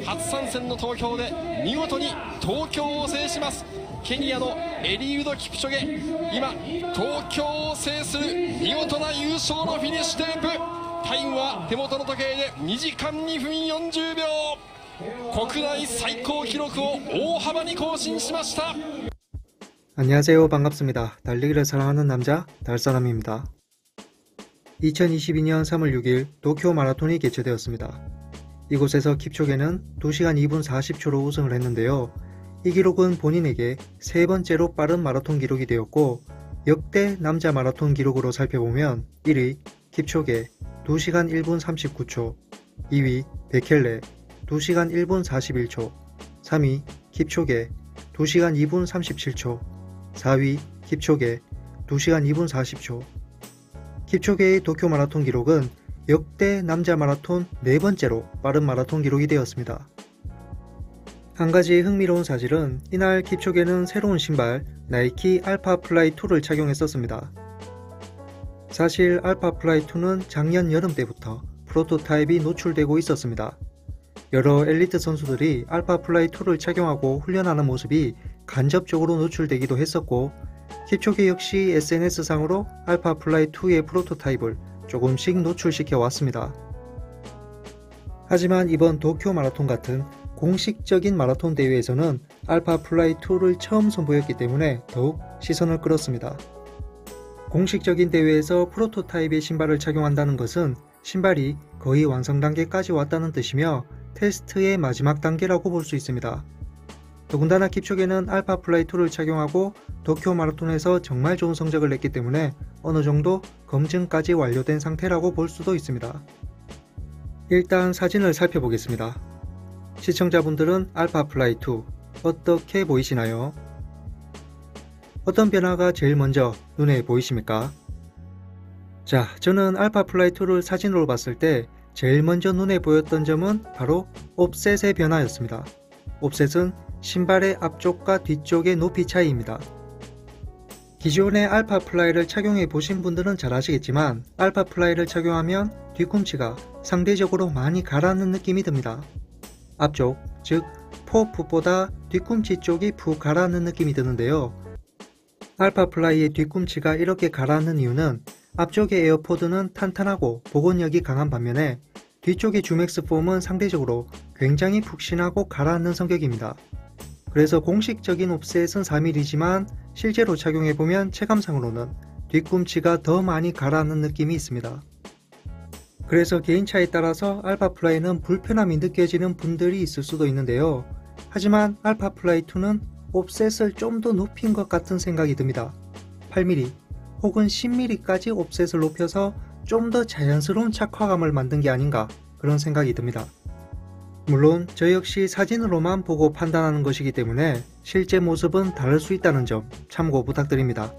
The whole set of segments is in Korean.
初参戦の東京で見事に東京を制します。ケニアのエリウド・キプチョゲ、今東京を制する見事な優勝のフィニッシュテープ。タイムは手元の時計で2時間2分40秒、国内最高記録を大幅に更新しました。 안녕하세요. 반갑습니다. 달리기를 사랑하는 남자 달사람입니다. 2022년 3월 6일 도쿄 마라톤이 개최되었습니다. 이곳에서 킵초게는 2시간 2분 40초로 우승을 했는데요. 이 기록은 본인에게 세 번째로 빠른 마라톤 기록이 되었고, 역대 남자 마라톤 기록으로 살펴보면 1위 킵초게 2시간 1분 39초, 2위 베켈레 2시간 1분 41초, 3위 킵초게 2시간 2분 37초, 4위 킵초게 2시간 2분 40초. 킵초게의 도쿄 마라톤 기록은 역대 남자 마라톤 네 번째로 빠른 마라톤 기록이 되었습니다. 한 가지 흥미로운 사실은 이날 킵초게는 새로운 신발 나이키 알파 플라이 2를 착용했었습니다. 사실 알파 플라이 2는 작년 여름 때부터 프로토타입이 노출되고 있었습니다. 여러 엘리트 선수들이 알파 플라이 2를 착용하고 훈련하는 모습이 간접적으로 노출되기도 했었고, 킵초게 역시 SNS상으로 알파 플라이 2의 프로토타입을 조금씩 노출시켜 왔습니다. 하지만 이번 도쿄 마라톤 같은 공식적인 마라톤 대회에서는 알파 플라이 2를 처음 선보였기 때문에 더욱 시선을 끌었습니다. 공식적인 대회에서 프로토타입의 신발을 착용한다는 것은 신발이 거의 완성 단계까지 왔다는 뜻이며 테스트의 마지막 단계라고 볼 수 있습니다. 더군다나 킵초게는 알파 플라이 2를 착용하고 도쿄 마라톤에서 정말 좋은 성적을 냈기 때문에 어느 정도 검증까지 완료된 상태라고 볼 수도 있습니다. 일단 사진을 살펴보겠습니다. 시청자분들은 알파 플라이 2 어떻게 보이시나요? 어떤 변화가 제일 먼저 눈에 보이십니까? 자, 저는 알파 플라이 2를 사진으로 봤을 때 제일 먼저 눈에 보였던 점은 바로 옵셋의 변화였습니다. 옵셋은 신발의 앞쪽과 뒤쪽의 높이 차이입니다. 기존의 알파 플라이를 착용해 보신 분들은 잘 아시겠지만 알파 플라이를 착용하면 뒤꿈치가 상대적으로 많이 가라앉는 느낌이 듭니다. 앞쪽, 즉 포풋보다 뒤꿈치 쪽이 푹 가라앉는 느낌이 드는데요. 알파 플라이의 뒤꿈치가 이렇게 가라앉는 이유는 앞쪽의 에어포드는 탄탄하고 복원력이 강한 반면에 뒤쪽의 주맥스 폼은 상대적으로 굉장히 푹신하고 가라앉는 성격입니다. 그래서 공식적인 옵셋은 4mm지만 실제로 착용해보면 체감상으로는 뒤꿈치가 더 많이 가라앉는 느낌이 있습니다. 그래서 개인차에 따라서 알파 플라이는 불편함이 느껴지는 분들이 있을 수도 있는데요. 하지만 알파 플라이 2는 옵셋을 좀 더 높인 것 같은 생각이 듭니다. 8mm 혹은 10mm까지 옵셋을 높여서 좀 더 자연스러운 착화감을 만든 게 아닌가, 그런 생각이 듭니다. 물론 저 역시 사진으로만 보고 판단하는 것이기 때문에 실제 모습은 다를 수 있다는 점 참고 부탁드립니다.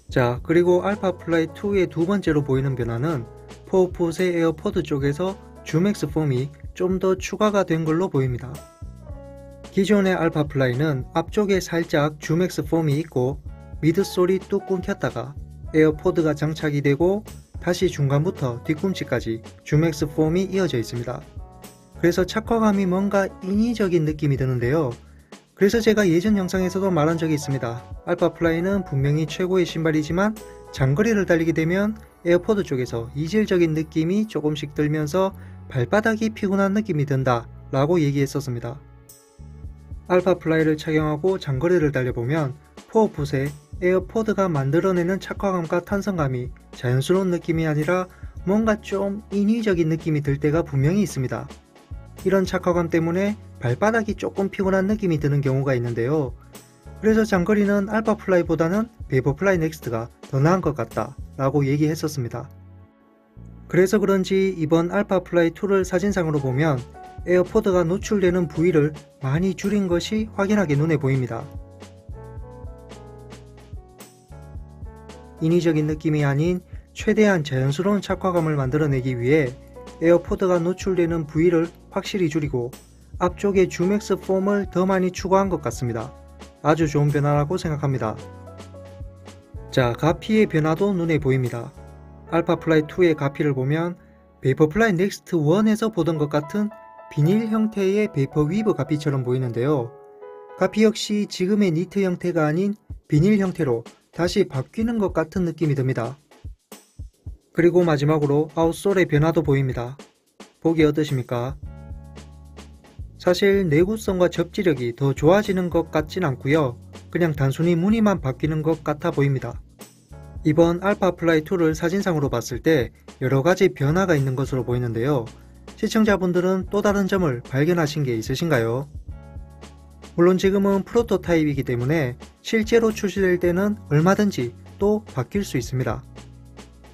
자, 그리고 알파 플라이 2의 두 번째로 보이는 변화는 포풋의 에어포드 쪽에서 주맥스 폼이 좀 더 추가가 된 걸로 보입니다. 기존의 알파 플라이는 앞쪽에 살짝 주맥스 폼이 있고 미드솔이 뚝 끊겼다가 에어포드가 장착이 되고 다시 중간부터 뒤꿈치까지 주맥스 폼이 이어져 있습니다. 그래서 착화감이 뭔가 인위적인 느낌이 드는데요. 그래서 제가 예전 영상에서도 말한 적이 있습니다. 알파 플라이는 분명히 최고의 신발이지만 장거리를 달리게 되면 에어포드 쪽에서 이질적인 느낌이 조금씩 들면서 발바닥이 피곤한 느낌이 든다 라고 얘기했었습니다. 알파 플라이를 착용하고 장거리를 달려보면 포어풋에 에어포드가 만들어내는 착화감과 탄성감이 자연스러운 느낌이 아니라 뭔가 좀 인위적인 느낌이 들 때가 분명히 있습니다. 이런 착화감 때문에 발바닥이 조금 피곤한 느낌이 드는 경우가 있는데요. 그래서 장거리는 알파 플라이보다는 베이퍼플라이 넥스트가 더 나은 것 같다 라고 얘기했었습니다. 그래서 그런지 이번 알파 플라이 2를 사진상으로 보면 에어포드가 노출되는 부위를 많이 줄인 것이 확연하게 눈에 보입니다. 인위적인 느낌이 아닌 최대한 자연스러운 착화감을 만들어내기 위해 에어포드가 노출되는 부위를 확실히 줄이고 앞쪽에 주맥스 폼을 더 많이 추가한 것 같습니다. 아주 좋은 변화라고 생각합니다. 자, 가피의 변화도 눈에 보입니다. 알파 플라이 2의 가피를 보면 베이퍼플라이 넥스트 1에서 보던 것 같은 비닐 형태의 베이퍼 위브 가피처럼 보이는데요. 가피 역시 지금의 니트 형태가 아닌 비닐 형태로 다시 바뀌는 것 같은 느낌이 듭니다. 그리고 마지막으로 아웃솔의 변화도 보입니다. 보기 어떠십니까? 사실 내구성과 접지력이 더 좋아지는 것 같진 않고요. 그냥 단순히 무늬만 바뀌는 것 같아 보입니다. 이번 알파 플라이 2를 사진상으로 봤을 때 여러가지 변화가 있는 것으로 보이는데요. 시청자분들은 또 다른 점을 발견하신 게 있으신가요? 물론 지금은 프로토타입이기 때문에 실제로 출시될 때는 얼마든지 또 바뀔 수 있습니다.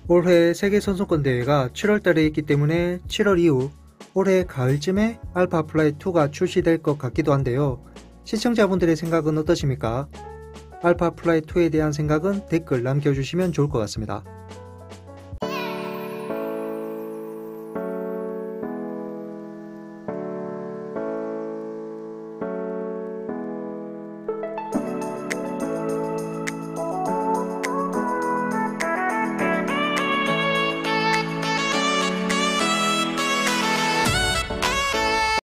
올해 세계선수권대회가 7월달에 있기 때문에 7월 이후 올해 가을쯤에 알파 플라이 2가 출시될 것 같기도 한데요. 시청자분들의 생각은 어떠십니까? 알파 플라이 2에 대한 생각은 댓글 남겨주시면 좋을 것 같습니다.